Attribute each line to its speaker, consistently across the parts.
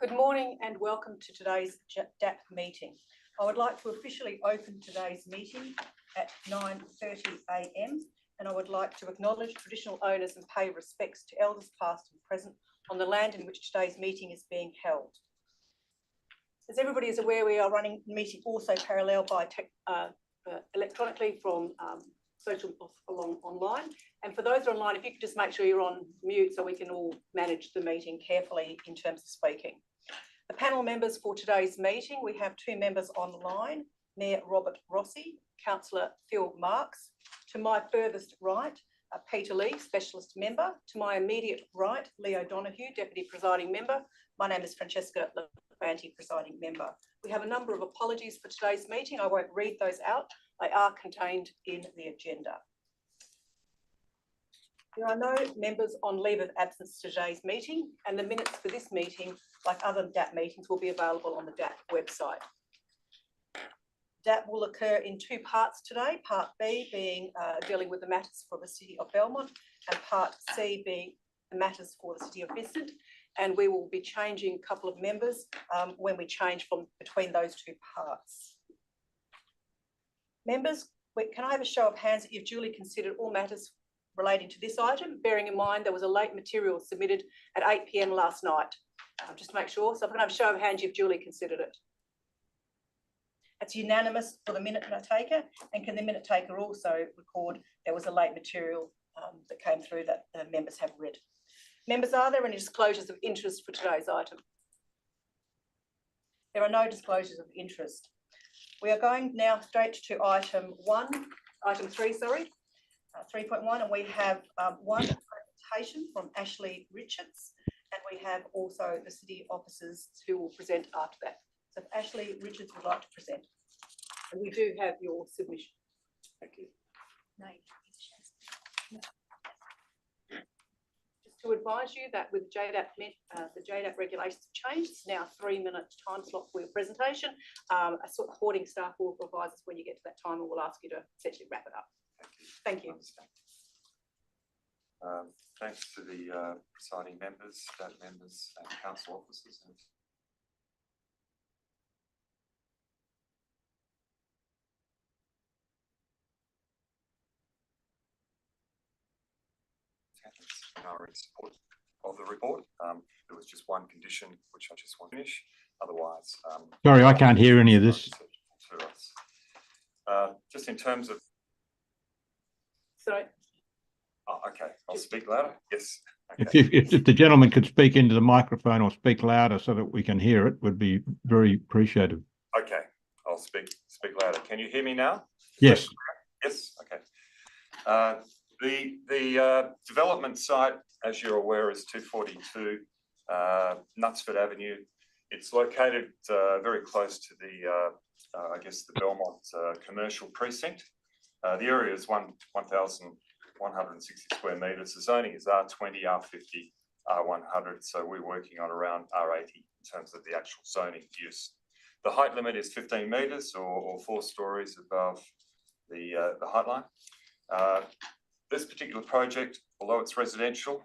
Speaker 1: Good morning and welcome to today's DAP meeting. I would like to officially open today's meeting at 9:30 a.m. and I would like to acknowledge traditional owners and pay respects to elders past and present on the land in which today's meeting is being held. As everybody is aware, we are running the meeting also parallel by electronically from social along online. And for those online, if you could just make sure you're on mute so we can all manage the meeting carefully in terms of speaking. The panel members for today's meeting, we have two members online, Mayor Robert Rossi, Councillor Phil Marks. To my furthest right, Peter Lee, Specialist Member. To my immediate right, Leo Donoghue, Deputy Presiding Member. My name is Francesca Levanti, Presiding Member. We have a number of apologies for today's meeting. I won't read those out. They are contained in the agenda. There are no members on leave of absence to today's meeting, and the minutes for this meeting, like other DAP meetings, will be available on the DAP website. DAP will occur in two parts today, Part B being dealing with the matters for the City of Belmont and Part C being the matters for the City of Vincent. And we will be changing a couple of members when we change from between those two parts. Members, can I have a show of hands that you've duly considered all matters relating to this item, bearing in mind there was a late material submitted at 8 p.m. last night. Just to make sure. So if I can have a show of hands, you've duly considered it. It's unanimous for the minute taker, and can the minute taker also record there was a late material that came through that the members have read. Members, are there any disclosures of interest for today's item? There are no disclosures of interest. We are going now straight to item 3.1, and we have one presentation from Ashley Richards, and we have also the City officers who will present after that. So if Ashley Richards would like to present. And we do have your submission. Thank you. Just to advise you that with JDAP, the JDAP regulations have changed. It's now a 3-minute time slot for your presentation. A sort of hoarding staff will advise us when you get to that time, and we'll ask you to essentially wrap it up. Thank you.
Speaker 2: Thanks to the presiding members, DAP members and council officers. Are in support of the report. There was just one condition which I just want to finish. Otherwise,
Speaker 3: sorry, I can't hear any of this.
Speaker 2: To us. Just in terms of.
Speaker 1: Sorry.
Speaker 2: Oh, okay, I'll speak louder. Yes. Okay.
Speaker 3: If the gentleman could speak into the microphone or speak louder so that we can hear it, would be very appreciative.
Speaker 2: Okay, I'll speak louder. Can you hear me now?
Speaker 3: Yes.
Speaker 2: Yes. Okay. The development site, as you're aware, is 242 Knutsford Avenue. It's located very close to the, I guess, the Belmont commercial precinct. The area is 1,160 square metres. The zoning is R20, R50, R100. So we're working on around R80 in terms of the actual zoning use. The height limit is 15 metres or 4 stories above the height line. This particular project, although it's residential,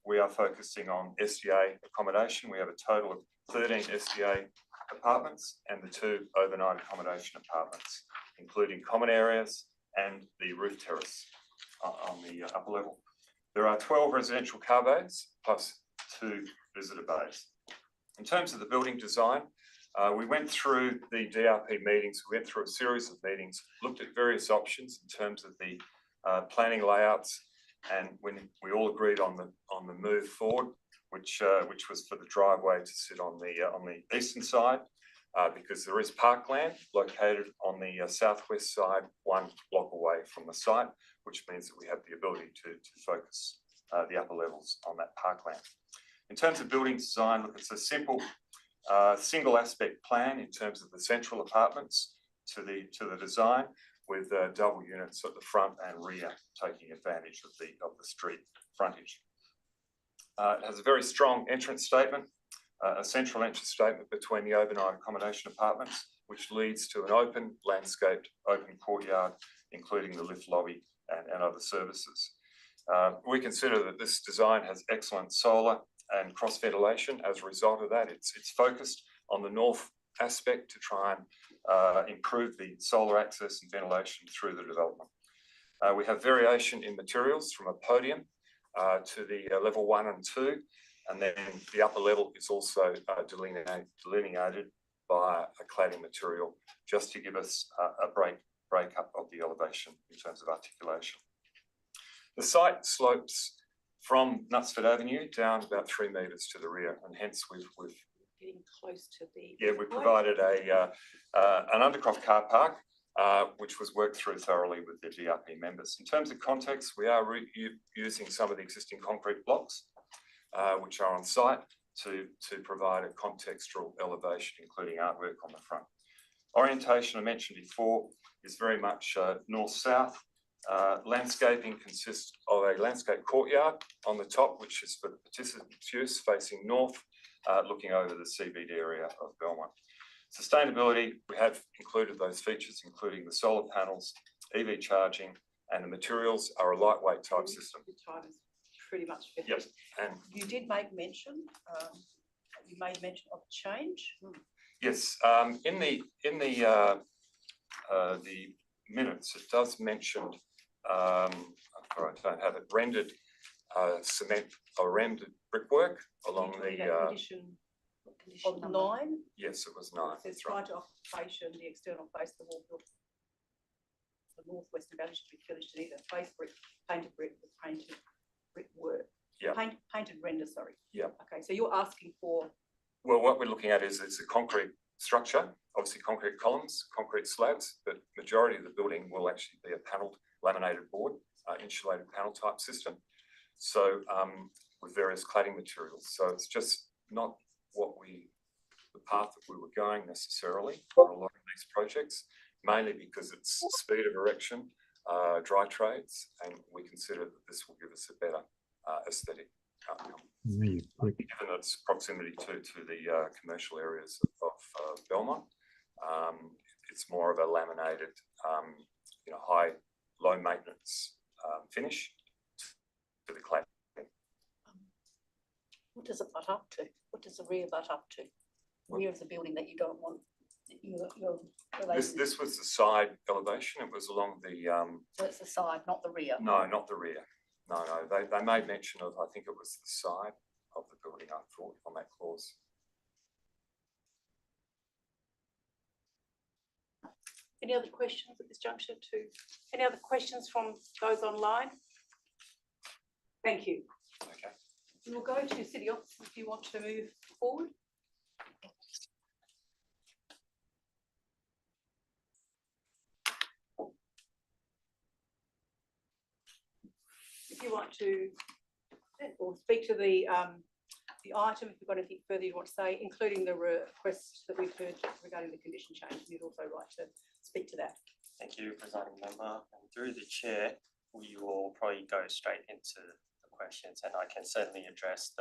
Speaker 2: we are focusing on SDA accommodation. We have a total of 13 SDA apartments and the 2 overnight accommodation apartments, including common areas and the roof terrace on the upper level. There are 12 residential car bays plus 2 visitor bays. In terms of the building design, we went through the DRP meetings. We went through a series of meetings, looked at various options in terms of the planning layouts, and when we all agreed on the move forward, which was for the driveway to sit on the eastern side, because there is parkland located on the southwest side, 1 block away from the site, which means that we have the ability to focus the upper levels on that parkland. In terms of building design, look, it's a simple single aspect plan in terms of the central apartments to the design, with double units at the front and rear, taking advantage of the street frontage. It has a very strong entrance statement, a central entrance statement between the overnight accommodation apartments, which leads to an open, landscaped, open courtyard, including the lift lobby and other services. We consider that this design has excellent solar and cross ventilation. As a result of that, it's focused on the north aspect to try and improve the solar access and ventilation through the development. We have variation in materials from a podium to the level 1 and 2, and then the upper level is also delineated by a cladding material, just to give us a breakup of the elevation in terms of articulation. The site slopes from Knutsford Avenue down about 3 metres to the rear, and hence we've
Speaker 1: Getting close to the.
Speaker 2: yeah, we provided an undercroft car park, which was worked through thoroughly with the DRP members. In terms of context, we are using some of the existing concrete blocks, which are on site to provide a contextual elevation, including artwork on the front. Orientation, I mentioned before, is very much north-south. Landscaping consists of a landscape courtyard on the top, which is for the participants' use, facing north, looking over the CBD area of Belmont. Sustainability, we have included those features, including the solar panels, EV charging, and the materials are a lightweight type system.
Speaker 1: The time is pretty much finished.
Speaker 2: Yep. And
Speaker 1: you did make mention, you made mention of change.
Speaker 2: Yes, in the minutes, it does mention, I don't have it, rendered cement or rendered brickwork along the
Speaker 1: Condition of 9.
Speaker 2: yes, it was 9.
Speaker 1: It says
Speaker 2: That's right.
Speaker 1: prior to occupation, the external face of the wall built the northwestern boundary should be finished in either face brick, painted brick, or painted brickwork.
Speaker 2: Yeah.
Speaker 1: Painted render, sorry.
Speaker 2: Yeah.
Speaker 1: Okay, so you're asking for.
Speaker 2: Well, what we're looking at is it's a concrete structure, obviously concrete columns, concrete slabs, but majority of the building will actually be a panelled laminated board, insulated panel type system. So with various cladding materials. So it's just not the path that we were going necessarily for a lot of these projects, mainly because it's speed of erection, dry trades, and we consider that this will give us a better aesthetic outcome. Given its proximity to the commercial areas of Belmont, it's more of a laminated, low maintenance finish to the cladding.
Speaker 4: What does it butt up to? What does the rear butt up to? Rear of the building that you don't want.
Speaker 2: This was the side elevation. It was along the.
Speaker 4: So it's the side, not the rear.
Speaker 2: No, not the rear. No. They made mention of. I think it was the side of the building. I thought on that clause.
Speaker 1: Any other questions at this juncture? Any other questions from those online? Thank you.
Speaker 2: Okay.
Speaker 1: And we'll go to City Office if you want to move forward. If you want to or speak to the item, if you've got anything further you want to say, including the request that we've heard regarding the condition change, you'd also like to speak to that.
Speaker 5: Thank you, Presiding Member. And through the chair, we will probably go straight into the questions, and I can certainly address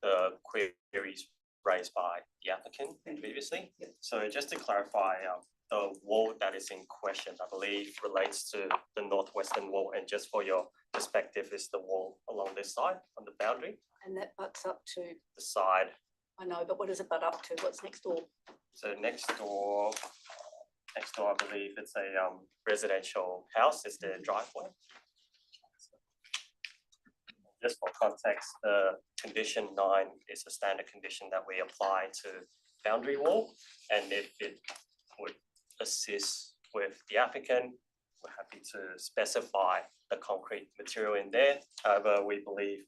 Speaker 5: the queries raised by the applicant previously.
Speaker 1: Yep.
Speaker 5: So just to clarify, the wall that is in question, I believe, relates to the northwestern wall, and just for your perspective, is the wall along this side on the boundary.
Speaker 4: And that butts up to,
Speaker 5: The side.
Speaker 4: I know, but what does it butt up to? What's next door?
Speaker 5: So next door, I believe it's a residential house. Is the driveway. Just for context, the condition 9 is a standard condition that we apply to boundary wall, and if it would assist with the applicant, we're happy to specify the concrete material in there. However, we believe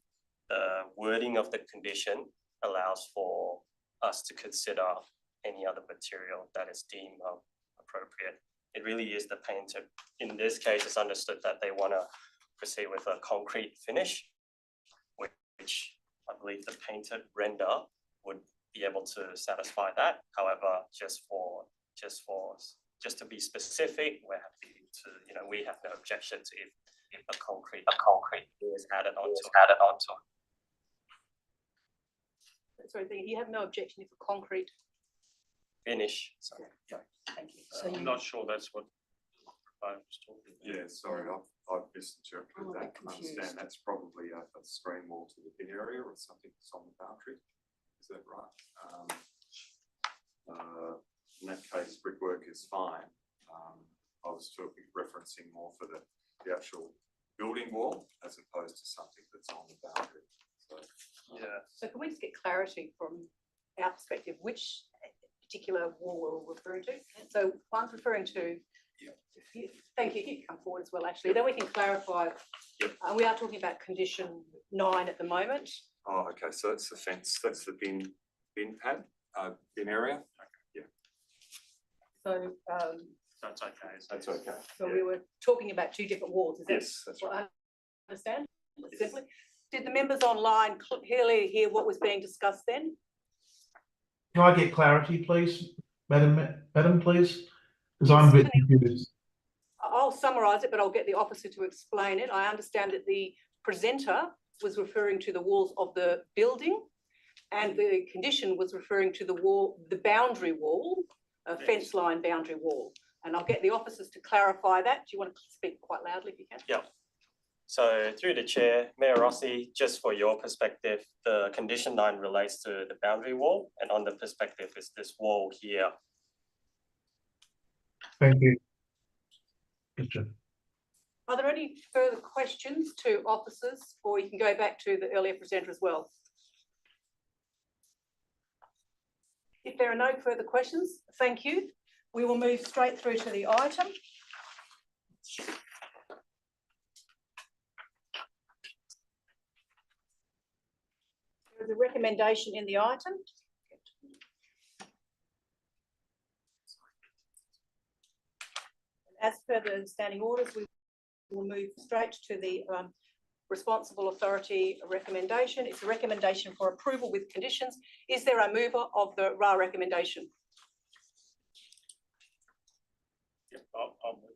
Speaker 5: the wording of the condition allows for us to consider any other material that is deemed appropriate. It really is the painter. In this case, it's understood that they want to proceed with a concrete finish, which I believe the painted render would be able to satisfy that. However, just to be specific, we're happy to, we have no objection to if a concrete is added onto it.
Speaker 1: Sorry, you have no objection if a concrete
Speaker 5: Finish.
Speaker 1: Thank you.
Speaker 4: So
Speaker 6: I'm not sure that's what I was talking about.
Speaker 2: Yeah, sorry, I've misinterpreted
Speaker 4: I'm a
Speaker 2: that.
Speaker 4: bit
Speaker 2: I understand
Speaker 4: confused.
Speaker 2: that's probably a screen wall to the bin area or something that's on the boundary. Is that right? In that case, brickwork is fine. I was referencing more for the actual building wall as opposed to something that's on the boundary. So,
Speaker 5: Yeah.
Speaker 1: So can we just get clarity from our perspective, which particular wall we're referring to? So one's referring to.
Speaker 2: Yeah.
Speaker 1: Thank you, you can come forward as well, actually, then we can clarify.
Speaker 2: Yep.
Speaker 1: We are talking about condition 9 at the moment.
Speaker 2: oh, okay. So that's the fence. That's the bin pad, bin area. Yeah,
Speaker 1: So,
Speaker 5: That's okay.
Speaker 2: that's okay.
Speaker 1: so
Speaker 2: Yeah.
Speaker 1: we were talking about 2 different walls, is that
Speaker 2: Yes, that's
Speaker 1: what
Speaker 2: right.
Speaker 1: I understand?
Speaker 2: Yes.
Speaker 1: Simply, did the members online clearly hear what was being discussed then?
Speaker 6: Can I get clarity, please, Madam, please? Because I'm a bit confused.
Speaker 1: I'll summarise it, but I'll get the officer to explain it. I understand that the presenter was referring to the walls of the building, and the condition was referring to the wall, the boundary wall, a fence line boundary wall. And I'll get the officers to clarify that. Do you want to speak quite loudly if you can?
Speaker 5: Yeah. So through the chair, Mayor Rossi, just for your perspective, the condition 9 relates to the boundary wall, and on the perspective is this wall here.
Speaker 6: Thank you. Gotcha.
Speaker 1: Are there any further questions to officers, or you can go back to the earlier presenter as well? If there are no further questions, thank you. We will move straight through to the item. There is a recommendation in the item. As per the standing orders, we will move straight to the responsible authority recommendation. It's a recommendation for approval with conditions. Is there a mover of the RA recommendation?
Speaker 5: Yep,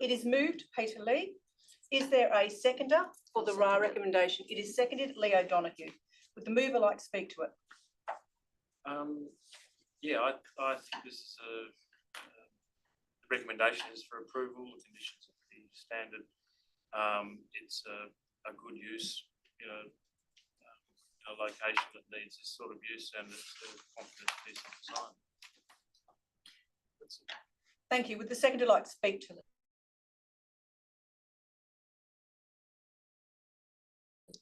Speaker 1: It is moved, Peter Lee. Is there a seconder for the RA recommendation? It is seconded, Leo Donoghue. Would the mover like to speak to it?
Speaker 7: Yeah, I think this is the recommendation is for approval. The conditions are pretty standard. It's a good use, a location that needs this sort of use, and it's a confident piece of design. That's it.
Speaker 1: Thank you. Would the seconder like to speak to it?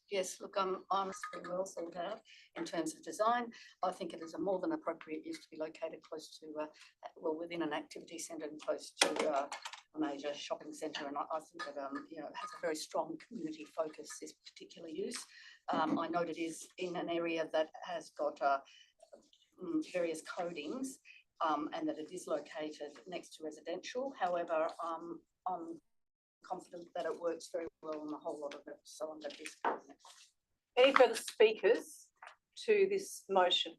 Speaker 4: Yes, look, I'm pretty well thought out in terms of design. I think it is a more than appropriate use to be located close to, well, within an activity centre and close to a major shopping centre. And I think that, it has a very strong community focus, this particular use. I note it is in an area that has got various codings and that it is located next to residential. However, I'm confident that it works very well on a whole lot of it, so I'm going to be supporting it.
Speaker 1: Any further speakers to this motion?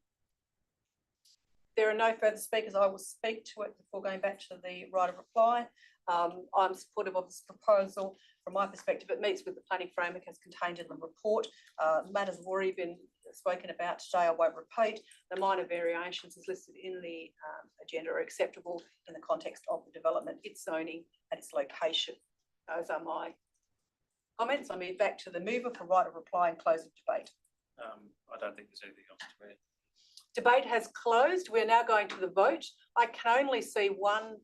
Speaker 1: There are no further speakers. I will speak to it before going back to the right of reply. I'm supportive of this proposal. From my perspective, it meets with the planning framework as contained in the report. Matters have already been spoken about today. I won't repeat. The minor variations as listed in the agenda are acceptable in the context of the development, its zoning and its location. Those are my comments. I move back to the mover for right of reply and close of debate.
Speaker 7: I don't think there's anything else to add.
Speaker 1: Debate has closed. We're now going to the vote. I can only see one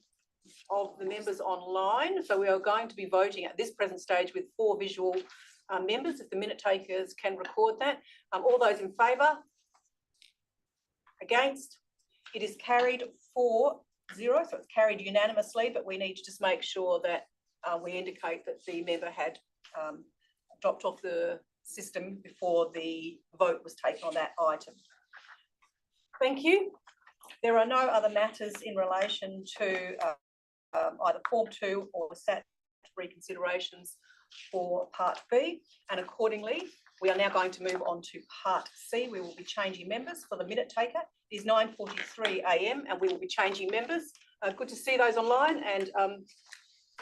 Speaker 1: of the members online, so we are going to be voting at this present stage with 4 visual members. If the minute takers can record that. All those in favour? Against? It is carried 4-0, so it's carried unanimously, but we need to just make sure that we indicate that the member had dropped off the system before the vote was taken on that item. Thank you. There are no other matters in relation to either Form 2 or SAT reconsiderations for Part B, and accordingly, we are now going to move on to Part C. We will be changing members for the minute taker. It is 9:43 a.m. and we will be changing members. Good to see those online, and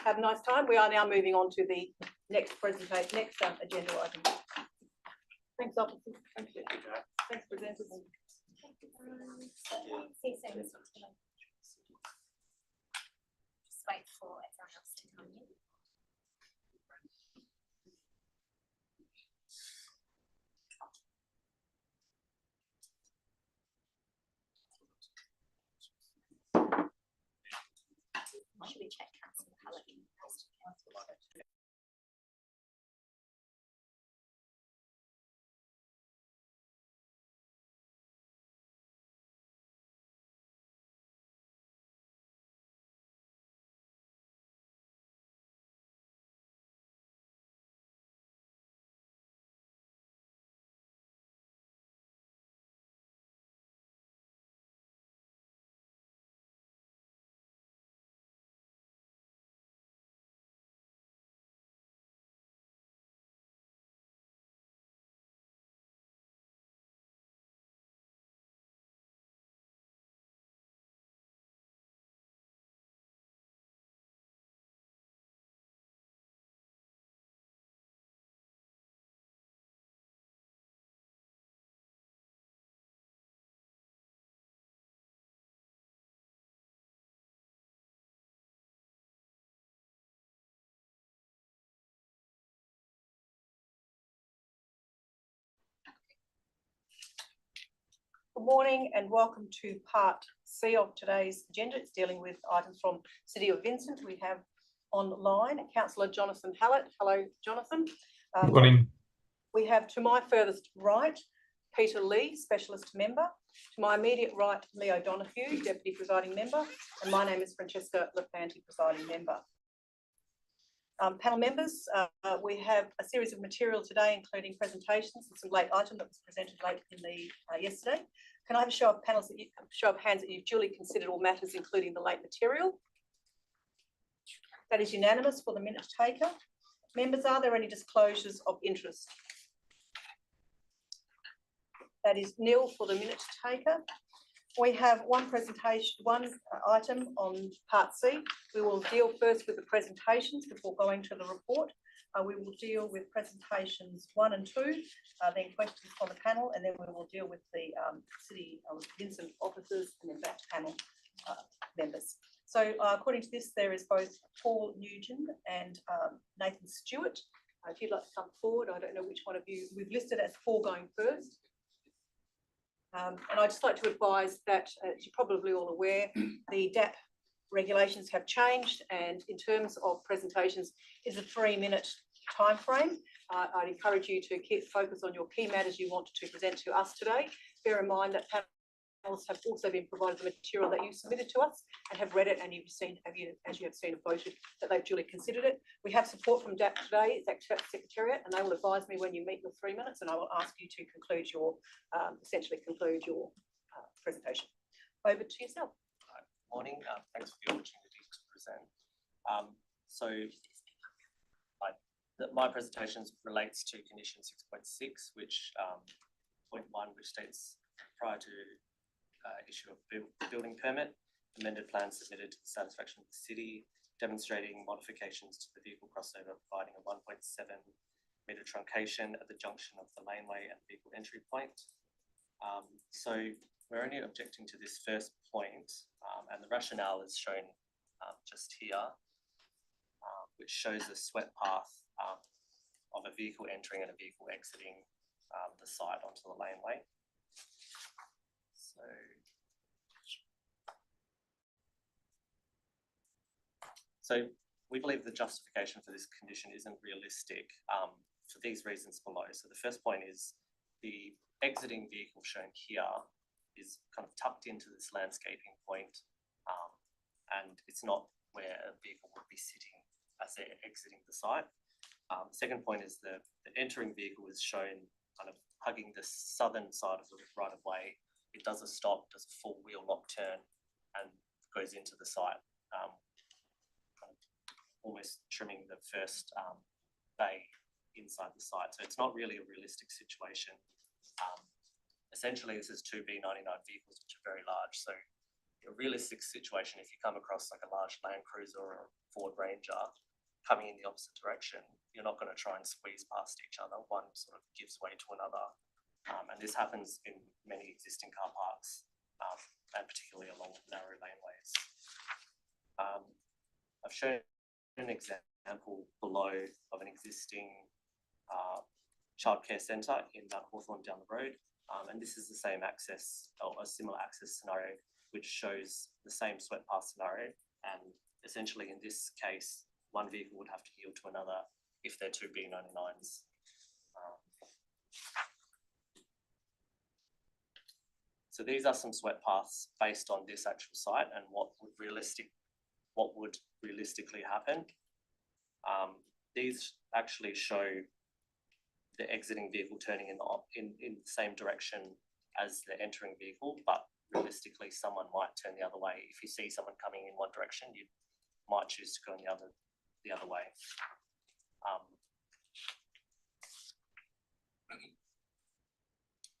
Speaker 1: have a nice time. We are now moving on to the next presentation, next agenda item. Thanks, officers. Thank you. Thanks, presenters.
Speaker 8: Just wait for everyone else to come in.
Speaker 1: Good morning and welcome to part C of today's agenda. It's dealing with items from City of Vincent. We have online Councillor Jonathan Hallett. Hello, Jonathan.
Speaker 6: Good morning.
Speaker 1: We have to my furthest right, Peter Lee, Specialist Member. To my immediate right, Leo Donoghue, Deputy Presiding Member. And my name is Francesca Lafanti, Presiding Member. Panel members, we have a series of material today, including presentations and some late item that was presented late in the yesterday. Can I have a show of hands that you've duly considered all matters, including the late material? That is unanimous for the minute taker. Members, are there any disclosures of interest? That is nil for the minute taker. We have one item on part C. We will deal first with the presentations before going to the report. We will deal with presentations 1 and 2, then questions from the panel, and then we will deal with the City of Vincent officers and then back to panel members. So according to this, there is both Paul Nugent and Nathan Stewart. If you'd like to come forward, I don't know which one of you, we've listed as Paul going first. And I'd just like to advise that, as you're probably all aware, the DAP regulations have changed, and in terms of presentations is a 3-minute time frame. I'd encourage you to keep focus on your key matters you want to present to us today. Bear in mind that panels have also been provided the material that you submitted to us and have read it, and you've seen, as you have seen and voted, that they've duly considered it. We have support from DAP today, it's Secretariat, and they will advise me when you meet your 3 minutes, and I will ask you to conclude your, essentially conclude your presentation. Over to yourself.
Speaker 5: Morning, thanks for the opportunity to present. My presentation relates to condition 6.6, which point 1, which states prior to issue of building permit, amended plans submitted to the satisfaction of the city, demonstrating modifications to the vehicle crossover, providing a 1.7 metre truncation at the junction of the laneway and vehicle entry point. So we're only objecting to this first point, and the rationale is shown just here, which shows a sweat path of a vehicle entering and a vehicle exiting the site onto the laneway. So we believe the justification for this condition isn't realistic for these reasons below. So the first point is the exiting vehicle shown here is kind of tucked into this landscaping point, and it's not where a vehicle would be sitting as they're exiting the site. Second point is the entering vehicle is shown kind of hugging the southern side of the right of way. It does a stop, does a full wheel lock turn, and goes into the site, kind of almost trimming the first bay inside the site. So it's not really a realistic situation. Essentially, this is two B99 vehicles, which are very large. So a realistic situation, if you come across like a large Land Cruiser or a Ford Ranger coming in the opposite direction, you're not going to try and squeeze past each other. One sort of gives way to another. And this happens in many existing car parks, and particularly along narrow laneways. I've shown an example below of an existing childcare centre in Mount Hawthorn down the road. And this is the same access, or a similar access scenario, which shows the same sweat path scenario. And essentially in this case, one vehicle would have to yield to another if they're two B99s. So these are some sweat paths based on this actual site and what would realistically happen. These actually show the exiting vehicle turning in the same direction as the entering vehicle, but realistically someone might turn the other way. If you see someone coming in one direction, you might choose to go in the other way.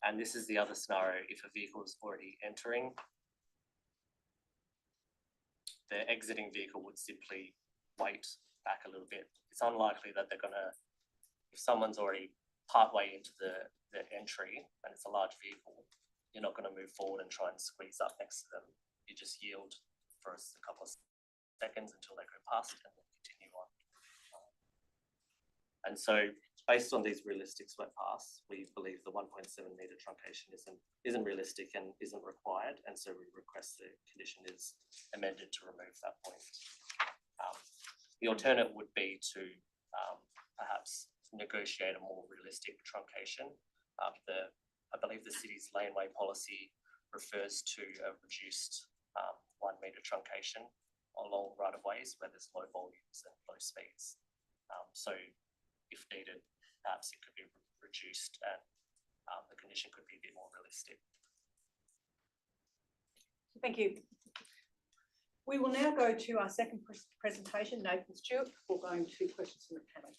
Speaker 5: And this is the other scenario. If a vehicle is already entering, the exiting vehicle would simply wait back a little bit. It's unlikely that they're gonna, if someone's already partway into the entry and it's a large vehicle, you're not gonna move forward and try and squeeze up next to them. You just yield for a couple of seconds until they go past and then continue on. And so based on these realistic sweat paths, we believe the 1.7 metre truncation isn't realistic and isn't required. And so we request the condition is amended to remove that point. The alternate would be to perhaps negotiate a more realistic truncation. I believe the city's laneway policy refers to a reduced 1 metre truncation along right-of-ways where there's low volumes and low speeds. So if needed, perhaps it could be reduced and the condition could be a bit more realistic.
Speaker 1: Thank you. We will now go to our second presentation, Nathan Stewart, before going to questions from the panel.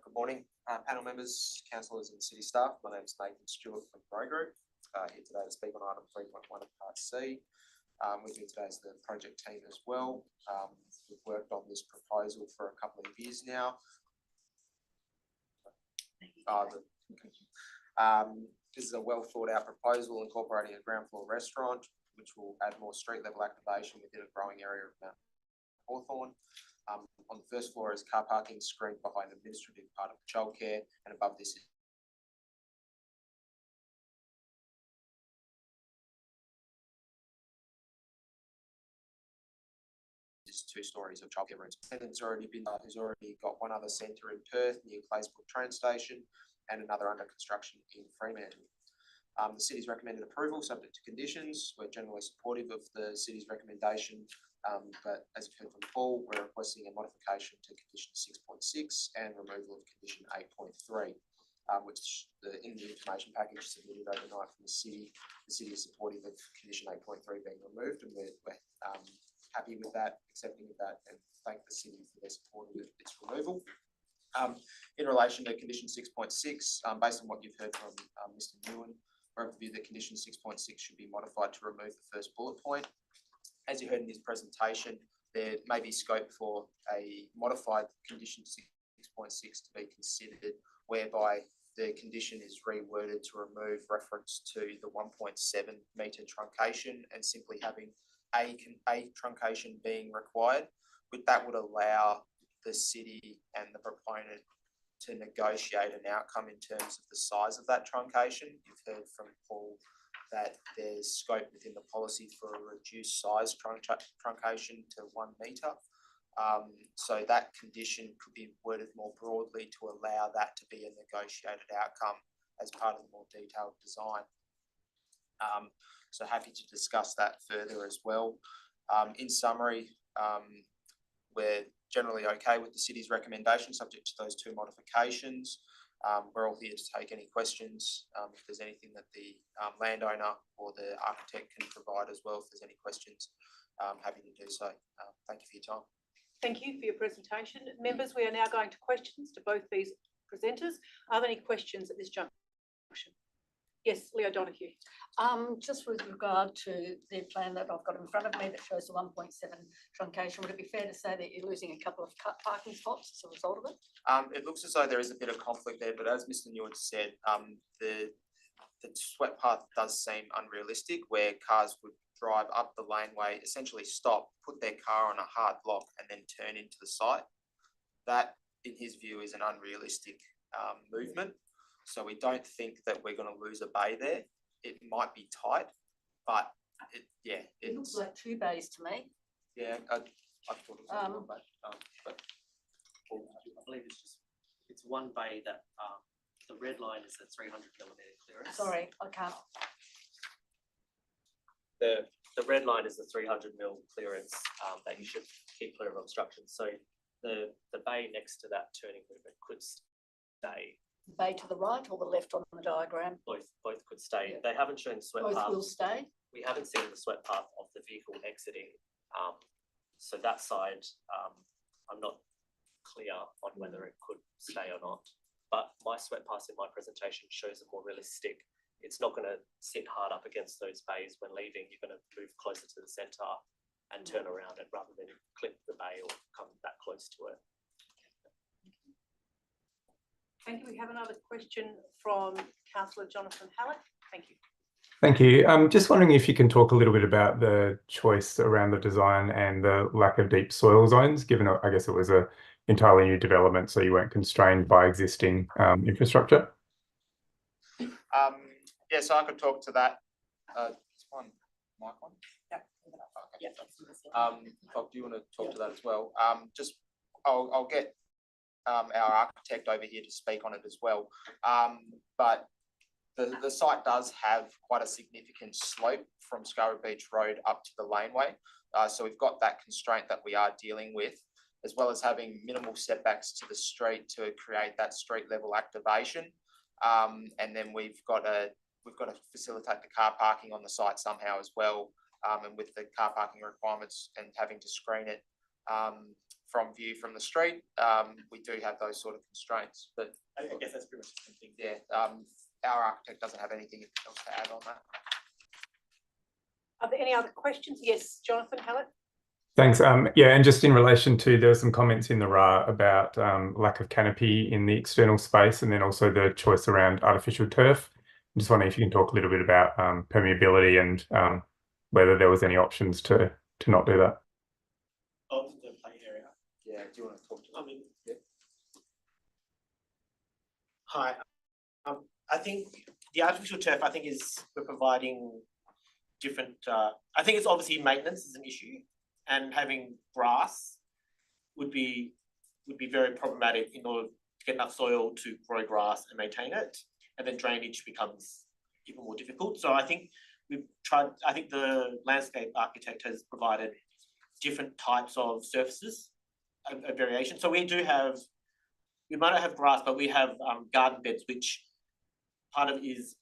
Speaker 8: Good morning, panel members, councillors and city staff. My name is Nathan Stewart from Grow Group. Here today to speak on item 3.1 of Part C. With me today is the project team as well. We've worked on this proposal for a couple of years now. This is a well thought out proposal incorporating a ground floor restaurant, which will add more street level activation within a growing area of Mount Hawthorn. On the first floor is car parking screened behind the administrative part of childcare, and above this is 2 stories of childcare rooms. Tenant's already who's already got one other centre in Perth near Claysbrook train station and another under construction in Fremantle. The city's recommended approval subject to conditions. We're generally supportive of the city's recommendation, but as you've heard from Paul, we're requesting a modification to condition 6.6 and removal of condition 8.3, which in the information package submitted overnight from the city is supportive of condition 8.3 being removed, and we're happy with that, accepting of that, and thank the city for their support of its removal. In relation to condition 6.6, based on what you've heard from Mr. Nguyen, we're of the view that condition 6.6 should be modified to remove the first bullet point. As you heard in his presentation, there may be scope for a modified condition 6.6 to be considered, whereby the condition is reworded to remove reference to the 1.7 metre truncation and simply having a truncation being required. That would allow the city and the proponent to negotiate an outcome in terms of the size of that truncation. You've heard from Paul that there's scope within the policy for a reduced size truncation to 1 metre. So that condition could be worded more broadly to allow that to be a negotiated outcome as part of the more detailed design. So happy to discuss that further as well. In summary, we're generally okay with the city's recommendation subject to those 2 modifications. We're all here to take any questions. If there's anything that the landowner or the architect can provide as well, if there's any questions, I'm happy to do so. Thank you for your time.
Speaker 1: Thank you for your presentation. Members, we are now going to questions to both these presenters. Are there any questions at this junction? Yes, Leo Donoghue.
Speaker 4: Just with regard to the plan that I've got in front of me that shows the 1.7 truncation, would it be fair to say that you're losing a couple of parking spots as a result of it?
Speaker 8: It looks as though there is a bit of conflict there, but as Mr. Nguyen said, the sweat path does seem unrealistic, where cars would drive up the laneway, essentially stop, put their car on a hard block and then turn into the site. That, in his view, is an unrealistic movement. So we don't think that we're going to lose a bay there. it might be tight, but
Speaker 4: It looks
Speaker 8: it's,
Speaker 4: like 2 bays to me.
Speaker 8: yeah, I thought it was a little, but
Speaker 5: I believe it's one bay that, the red line is a 300mm clearance.
Speaker 4: Sorry, I can't.
Speaker 5: The red line is the 300mm clearance, that you should keep clear of obstructions. So the bay next to that turning movement could stay.
Speaker 4: Bay to the right or the left on the diagram?
Speaker 5: Both could stay.
Speaker 4: Yeah.
Speaker 5: They haven't shown the sweat
Speaker 4: Both
Speaker 5: path.
Speaker 4: will stay.
Speaker 5: We haven't seen the sweat path of the vehicle exiting. So that side, I'm not clear on whether it could stay or not. But my sweat path in my presentation shows a more realistic. It's not going to sit hard up against those bays when leaving. You're going to move closer to the centre and turn around it rather than clip the bay or come that close to it.
Speaker 1: Thank you. We have another question from Councillor Jonathan Hallett. Thank you.
Speaker 9: Thank you. I'm just wondering if you can talk a little bit about the choice around the design and the lack of deep soil zones, given I guess it was a entirely new development, so you weren't constrained by existing infrastructure.
Speaker 8: yeah, so I could talk to that. Is one mic on?
Speaker 1: Yeah.
Speaker 8: Okay. Bob, do you want to talk to that as well? Just, I'll get our architect over here to speak on it as well. But the site does have quite a significant slope from Scurra Beach Road up to the laneway. So we've got that constraint that we are dealing with, as well as having minimal setbacks to the street to create that street level activation. And then we've got to facilitate the car parking on the site somehow as well. And with the car parking requirements and having to screen it from view from the street, we do have those sort of constraints. But
Speaker 5: I guess that's pretty much the same thing.
Speaker 8: yeah, our architect doesn't have anything else to add on that.
Speaker 1: Are there any other questions? Yes, Jonathan Hallett.
Speaker 9: Thanks. Yeah, and just in relation to, there were some comments in the RA about lack of canopy in the external space, and then also the choice around artificial turf. I'm just wondering if you can talk a little bit about permeability and whether there was any options to not do that.
Speaker 5: Oh, the play area.
Speaker 8: Yeah, do you want to talk to that?
Speaker 5: I mean, yeah. Hi. I think the artificial turf, I think, we're providing different. I think it's obviously maintenance is an issue, and having grass would be very problematic in order to get enough soil to grow grass and maintain it, and then drainage becomes even more difficult. So I think we've tried. I think the landscape architect has provided different types of surfaces, a variation. So we might not have grass, but we have garden beds, which part of it is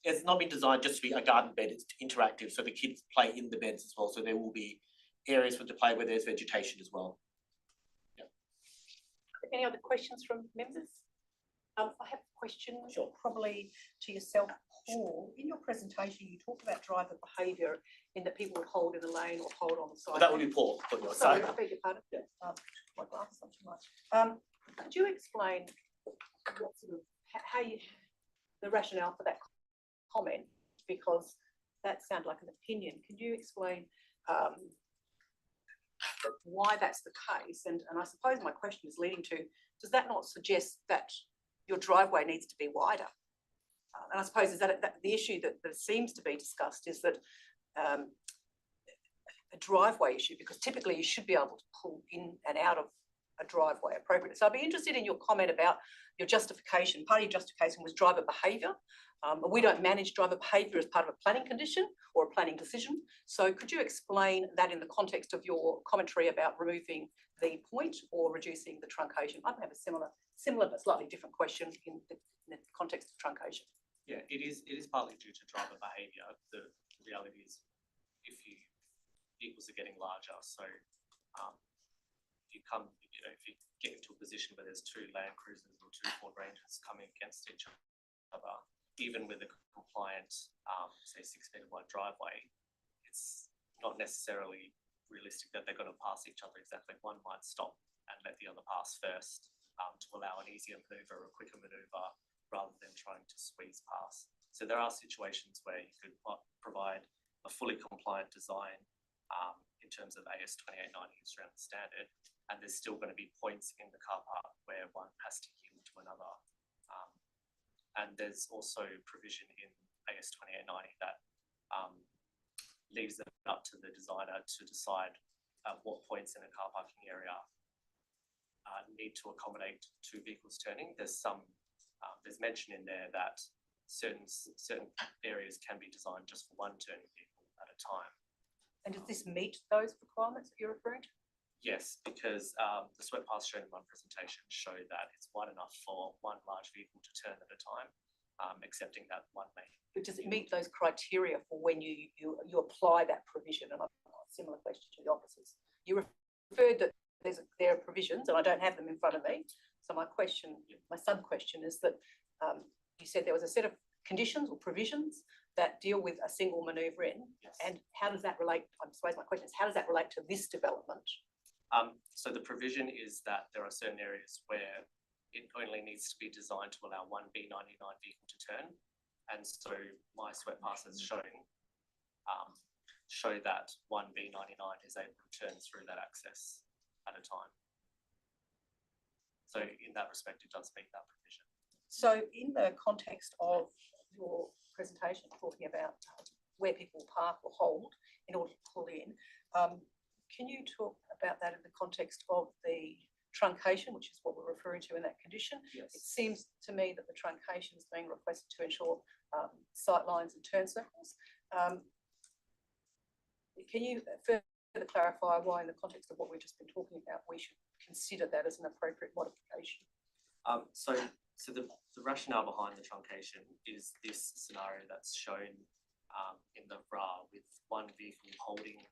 Speaker 5: it's not been designed just to be a garden bed, it's interactive, so the kids play in the beds as well, so there will be areas for them to play where there's vegetation as well. Yeah.
Speaker 1: Any other questions from members? I have a question,
Speaker 5: Sure.
Speaker 1: Probably to yourself, Paul. In your presentation, you talked about driver behaviour in that people would hold in the lane or hold on the side.
Speaker 5: Well, that would be Paul.
Speaker 1: Sorry, I beg your pardon.
Speaker 5: Yeah.
Speaker 1: My glasses on too much. Could you explain what sort of how you the rationale for that comment? Because that sounded like an opinion. Can you explain why that's the case? And I suppose my question is leading to, does that not suggest that your driveway needs to be wider? And I suppose is that the issue that seems to be discussed is that a driveway issue, because typically you should be able to pull in and out of a driveway appropriately. So I'd be interested in your comment about your justification. Part of your justification was driver behaviour. We don't manage driver behaviour as part of a planning condition or a planning decision. So could you explain that in the context of your commentary about removing the point or reducing the truncation? I have a similar but slightly different question in the context of truncation.
Speaker 5: Yeah, it is partly due to driver behaviour. The reality is if vehicles are getting larger, so if you get into a position where there's 2 Land Cruisers or 2 Ford Rangers coming against each other, even with a compliant, say 6 metre wide driveway, it's not necessarily realistic that they're going to pass each other exactly. One might stop and let the other pass first to allow an easier manoeuvre, a quicker manoeuvre, rather than trying to squeeze past. So there are situations where you could provide a fully compliant design in terms of AS 2890 around the standard, and there's still going to be points in the car park where one has to yield to another. And there's also provision in AS 2890 that leaves it up to the designer to decide at what points in a car parking area need to accommodate two vehicles turning. There's mention in there that certain areas can be designed just for one turning vehicle at a time.
Speaker 1: And does this meet those requirements that you're referring to?
Speaker 5: Yes, because the swept paths shown in one presentation show that it's wide enough for one large vehicle to turn at a time, accepting that one may.
Speaker 1: But does it meet those criteria for when you apply that provision? And I've got a similar question to the officers. You referred that there are provisions, and I don't have them in front of me. So my sub-question is that you said there was a set of conditions or provisions that deal with a single manoeuvre in,
Speaker 5: Yes.
Speaker 1: and how does that relate? I suppose my question is, how does that relate to this development?
Speaker 5: So the provision is that there are certain areas where it only needs to be designed to allow one B99 vehicle to turn. And so my swept passes show that one B99 is able to turn through that access at a time. So in that respect, it does meet that provision.
Speaker 1: So in the context of your presentation, talking about where people park or hold in order to pull in, can you talk about that in the context of the truncation, which is what we're referring to in that condition?
Speaker 5: Yes.
Speaker 1: It seems to me that the truncation is being requested to ensure sight lines and turn circles. Can you further clarify why, in the context of what we've just been talking about, we should consider that as an appropriate modification?
Speaker 5: So the rationale behind the truncation is this scenario that's shown in the RA with one vehicle holding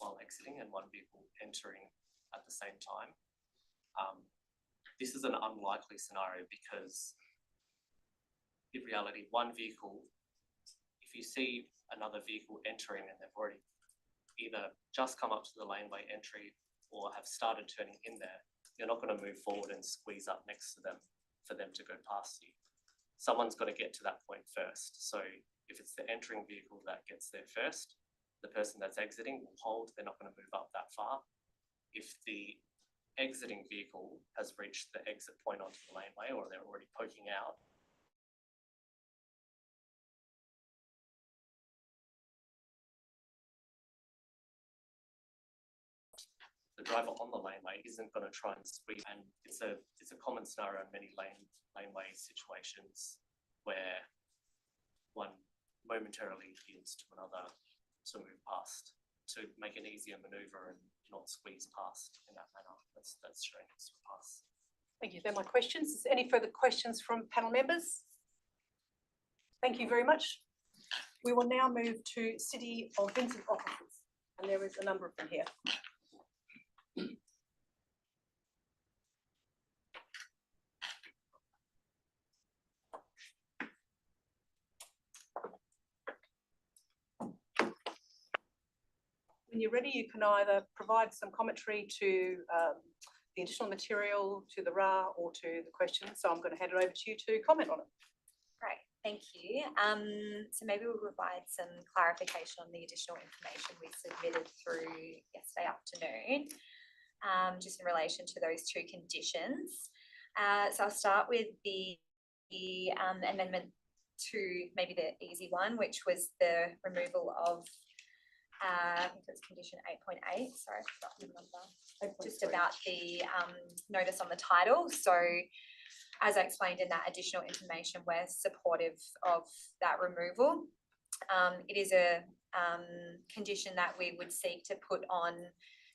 Speaker 5: while exiting and one vehicle entering at the same time. This is an unlikely scenario because in reality, one vehicle, if you see another vehicle entering and they've already either just come up to the laneway entry or have started turning in there, you're not going to move forward and squeeze up next to them for them to go past you. Someone's got to get to that point first. So if it's the entering vehicle that gets there first, the person that's exiting will hold, they're not going to move up that far. If the exiting vehicle has reached the exit point onto the laneway or they're already poking out, the driver on the laneway isn't going to try and squeeze. And it's a common scenario in many laneway situations where one momentarily yields to another to move past, to make an easier manoeuvre and not squeeze past in that manner. That's shown as a pass.
Speaker 1: Thank you. They're my questions. Is there any further questions from panel members? Thank you very much. We will now move to City of Vincent officers, and there is a number of them here. When you're ready, you can either provide some commentary to the additional material, to the RA, or to the question. So I'm going to hand it over to you to comment on it.
Speaker 10: Great, thank you. So maybe we'll provide some clarification on the additional information we submitted through yesterday afternoon, just in relation to those two conditions. So I'll start with the amendment to maybe the easy one, which was the removal of I think it's condition 8.8, sorry, I forgot the number, just about the notice on the title. So as I explained in that additional information, we're supportive of that removal. It is a condition that we would seek to put on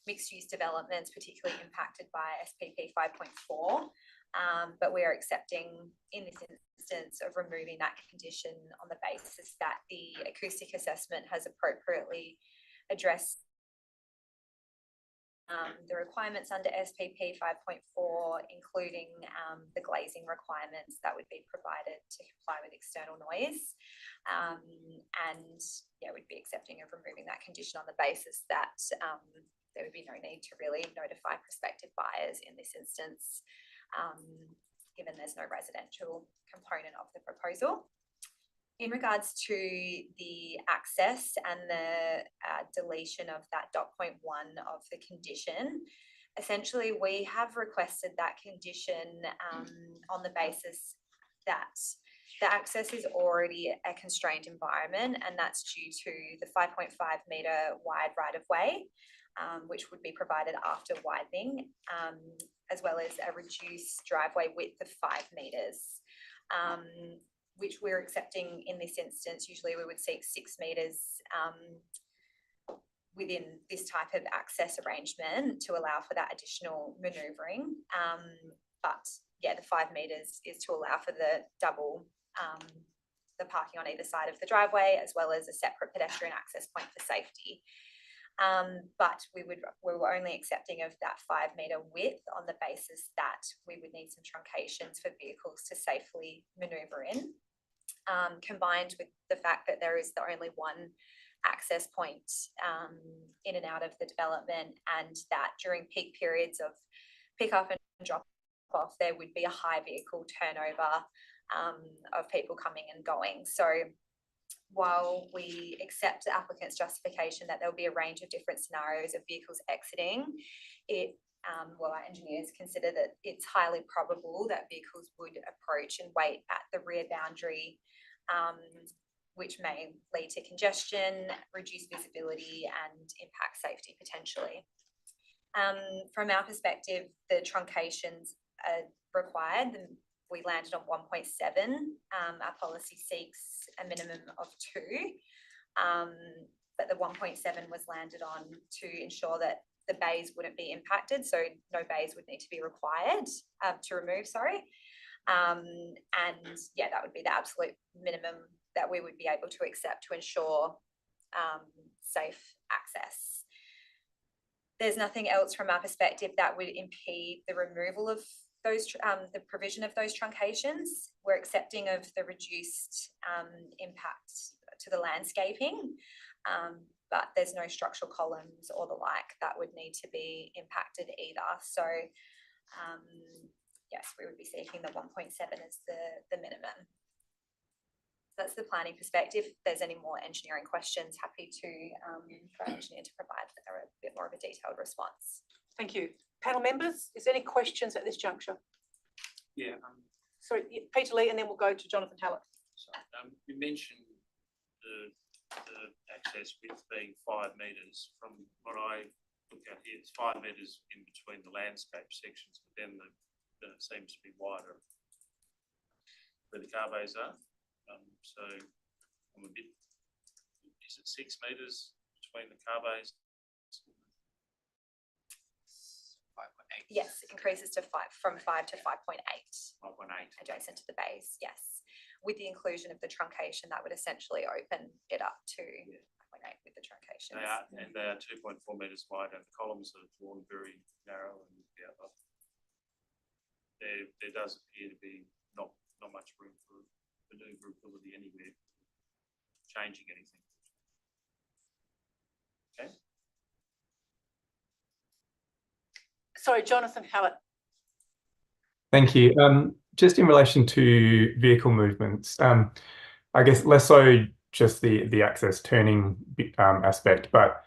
Speaker 10: mixed use developments, particularly impacted by SPP 5.4, but we are accepting in this instance of removing that condition on the basis that the acoustic assessment has appropriately addressed the requirements under SPP 5.4, including the glazing requirements that would be provided to comply with external noise. And yeah, we'd be accepting of removing that condition on the basis that there would be no need to really notify prospective buyers in this instance, given there's no residential component of the proposal. In regards to the access and the deletion of that dot point 1 of the condition, essentially we have requested that condition on the basis that The access is already a constrained environment, and that's due to the 5.5 metre wide right-of-way, which would be provided after widening, as well as a reduced driveway width of 5 metres, which we're accepting in this instance. Usually we would seek 6 metres within this type of access arrangement to allow for that additional manoeuvring. But yeah, the 5 metres is to allow for the double, the parking on either side of the driveway, as well as a separate pedestrian access point for safety. But we were only accepting of that 5 metre width on the basis that we would need some truncations for vehicles to safely manoeuvre in, combined with the fact that there is the only one access point in and out of the development, and that during peak periods of pick up and drop off, there would be a high vehicle turnover of people coming and going. So while we accept the applicant's justification that there'll be a range of different scenarios of vehicles exiting, our engineers consider that it's highly probable that vehicles would approach and wait at the rear boundary, which may lead to congestion, reduce visibility, and impact safety potentially. From our perspective, the truncations are required. We landed on 1.7. Our policy seeks a minimum of 2, but the 1.7 was landed on to ensure that the bays wouldn't be impacted, so no bays would need to be required to remove, and yeah, that would be the absolute minimum that we would be able to accept to ensure safe access. There's nothing else from our perspective that would impede the removal of those, the provision of those truncations. We're accepting of the reduced impact to the landscaping, but there's no structural columns or the like that would need to be impacted either. So yes, we would be seeking the 1.7 as the minimum. That's the planning perspective. If there's any more engineering questions, happy to for our engineer to provide a bit more of a detailed response.
Speaker 1: Thank you. Panel members, is there any questions at this juncture?
Speaker 7: Yeah.
Speaker 1: Sorry, Peter Lee, and then we'll go to Jonathan Hallett.
Speaker 7: So, you mentioned the access width being 5 metres. From what I look at here, it's 5 metres in between the landscape sections, but then it seems to be wider where the car bays are. So I'm a bit, is it 6 metres between the car bays?
Speaker 8: 5.8.
Speaker 10: Yes, it increases to 5, from 5 to 5.8.
Speaker 7: 5.8.
Speaker 10: Adjacent to the bays, yes. With the inclusion of the truncation, that would essentially open it up to 5.8 with the truncations.
Speaker 7: They are 2.4 metres wide, and the columns are drawn very narrow and the other. There does appear to be not much room for manoeuvrability anywhere, changing anything. Okay.
Speaker 1: Sorry, Jonathan Hallett.
Speaker 9: Thank you. Just in relation to vehicle movements, I guess less so just the access turning aspect, but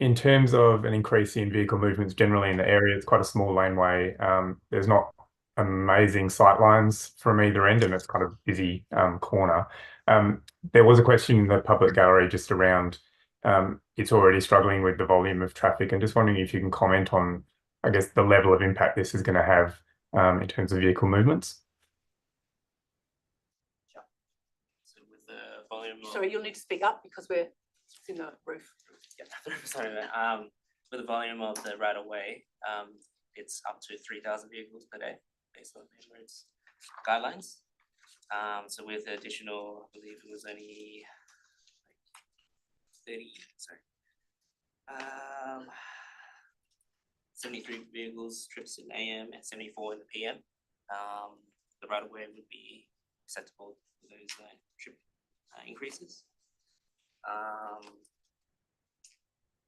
Speaker 9: in terms of an increase in vehicle movements generally in the area, it's quite a small laneway. There's not amazing sight lines from either end, and it's kind of busy corner. There was a question in the public gallery just around it's already struggling with the volume of traffic, and just wondering if you can comment on, I guess, the level of impact this is going to have in terms of vehicle movements.
Speaker 5: So with the volume of,
Speaker 1: Sorry, you'll need to speak up because it's in the roof.
Speaker 5: sorry, with the volume of the right of way, it's up to 3,000 vehicles per day based on Emirates guidelines. So with the additional, I believe it was only 73 vehicles trips in AM and 74 in the PM. The right of way would be acceptable for those trip increases.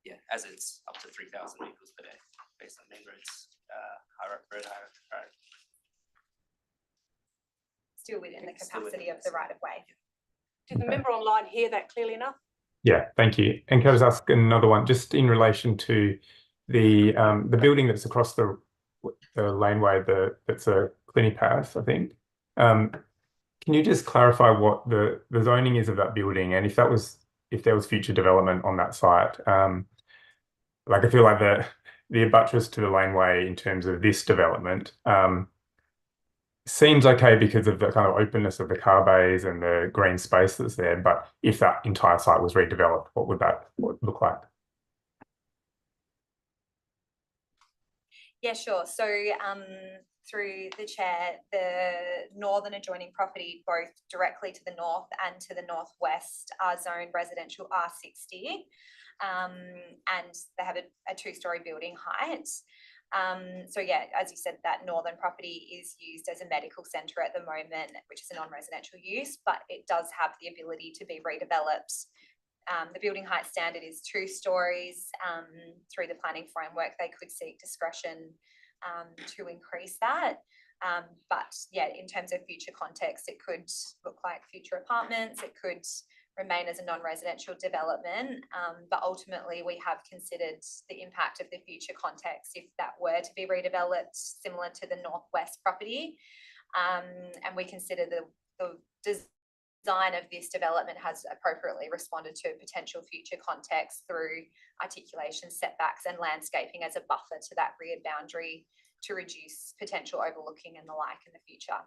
Speaker 5: Yeah, as it's up to 3,000 vehicles per day based on main roads, road high.
Speaker 10: Still within the capacity of the right of way.
Speaker 1: Did the member online hear that clearly enough?
Speaker 9: Yeah, thank you. And can I just ask another one, just in relation to the building that's across the laneway, that's a Clinipath, I think. Can Can you just clarify what the zoning is of that building, and if there was future development on that site? Like I feel like the abuttress to the laneway in terms of this development seems okay because of the kind of openness of the car bays and the green space that's there. But if that entire site was redeveloped, what would that look like?
Speaker 10: Yeah, sure. So through the chair, the northern adjoining property, both directly to the north and to the northwest, are zoned residential R60. And they have a two-story building height. So yeah, as you said, that northern property is used as a medical centre at the moment, which is a non-residential use, but it does have the ability to be redeveloped. The building height standard is 2 stories. Through the planning framework, they could seek discretion to increase that. But yeah, in terms of future context, it could look like future apartments. It could remain as a non-residential development. But ultimately, we have considered the impact of the future context if that were to be redeveloped similar to the northwest property. And we consider the design of this development has appropriately responded to potential future context through articulation, setbacks and landscaping as a buffer to that rear boundary to reduce potential overlooking and the like in the future.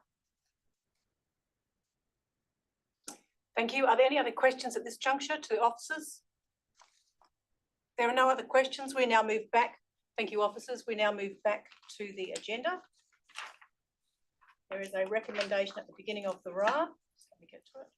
Speaker 1: Thank you. Are there any other questions at this juncture to the officers? There are no other questions. We now move back. Thank you, officers. We now move back to the agenda. There is a recommendation at the beginning of the RA. Let me get to it.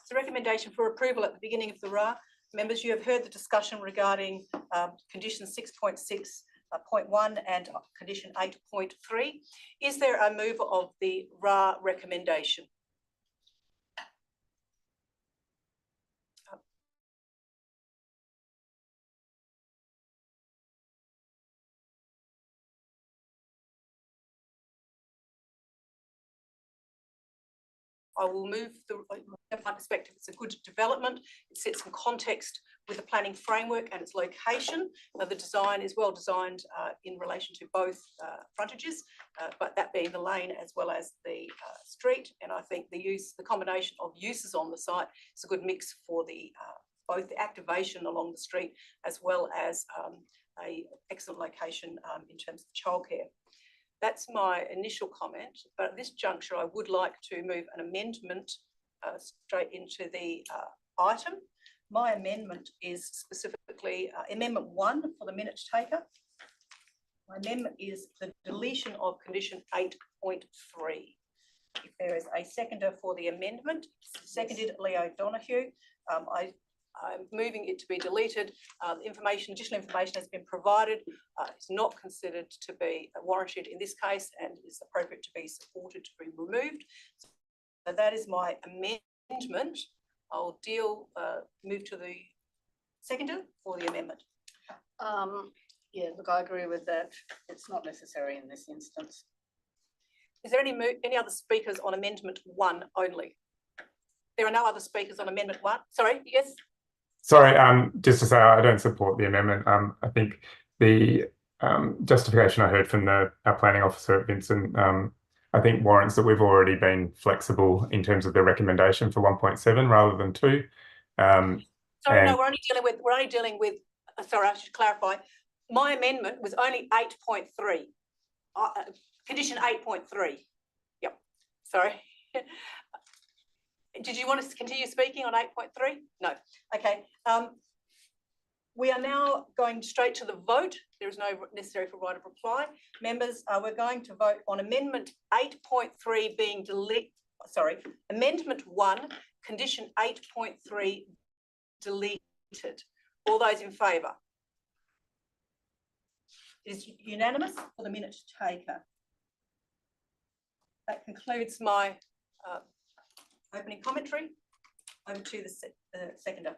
Speaker 1: It's a recommendation for approval at the beginning of the RA. Members, you have heard the discussion regarding condition 6.6.1 and condition 8.3. Is there a mover of the RA recommendation? I will move from my perspective, it's a good development. It sets some context with the planning framework and its location. The design is well designed in relation to both frontages, but that being the lane as well as the street. And I think the combination of uses on the site is a good mix for both the activation along the street as well as an excellent location in terms of childcare. That's my initial comment, but at this juncture, I would like to move an amendment straight into the item. My amendment is specifically Amendment 1 for the minute taker. My amendment is the deletion of condition 8.3. If there is a seconder for the amendment, seconded Leo Donoghue. I'm moving it to be deleted. Additional information has been provided. It's not considered to be warranted in this case and is appropriate to be supported to be removed. So that is my amendment. I'll move to the seconder for the amendment.
Speaker 4: Yeah, look, I agree with that. It's not necessary in this instance.
Speaker 1: Is there any other speakers on Amendment 1 only? There are no other speakers on Amendment 1. Sorry, yes?
Speaker 9: Sorry, just to say I don't support the amendment. I think the justification I heard from our planning officer at Vincent, I think warrants that we've already been flexible in terms of the recommendation for 1.7 rather than 2.
Speaker 1: Sorry, no, we're only dealing with. Sorry, I should clarify. My amendment was only 8.3, condition 8.3. Yep. Sorry. Did you want us to continue speaking on 8.3? No. Okay. We are now going straight to the vote. There is no necessary for right of reply. Members, we're going to vote on Amendment 8.3 being Amendment 1, condition 8.3 deleted. All those in favour? It is unanimous for the minute taker. That concludes my opening commentary. over to the seconder.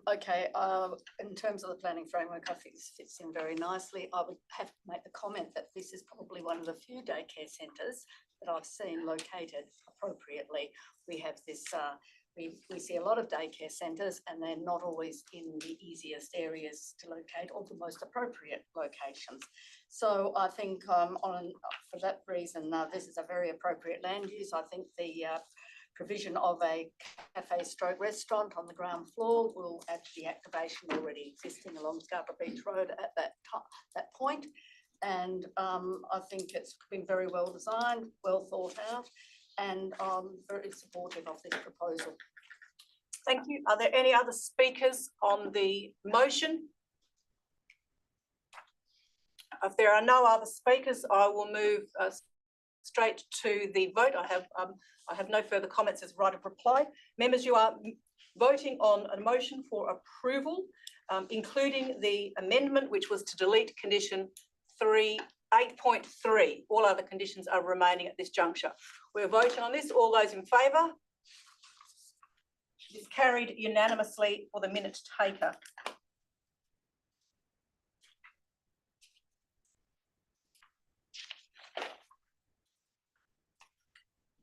Speaker 4: Okay, in terms of the planning framework, I think this fits in very nicely. I would have to make the comment that this is probably one of the few daycare centres that I've seen located appropriately. We have this, we see a lot of daycare centres and they're not always in the easiest areas to locate or the most appropriate locations. So I think for that reason, this is a very appropriate land use. I think the provision of a cafe stroke restaurant on the ground floor will add to the activation already existing along Scarborough Beach Road at that point. And I think it's been very well designed, well thought out, and I'm very supportive of this proposal.
Speaker 1: Thank you. Are there any other speakers on the motion? If there are no other speakers, I will move straight to the vote. I have no further comments as right of reply. Members, you are voting on a motion for approval, including the amendment, which was to delete condition 8.3. All other conditions are remaining at this juncture. We're voting on this. All those in favour? It is carried unanimously for the minute taker.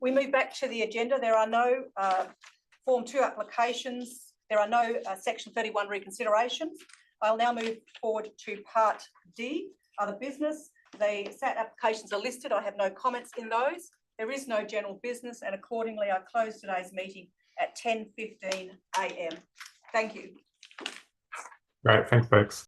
Speaker 1: We move back to the agenda. There are no Form 2 applications. There are no Section 31 reconsiderations. I'll now move forward to Part D, other business. The SAT applications are listed. I have no comments in those. There is no general business, and accordingly, I close today's meeting at 10:15 a.m. Thank you.
Speaker 9: Great, thanks folks.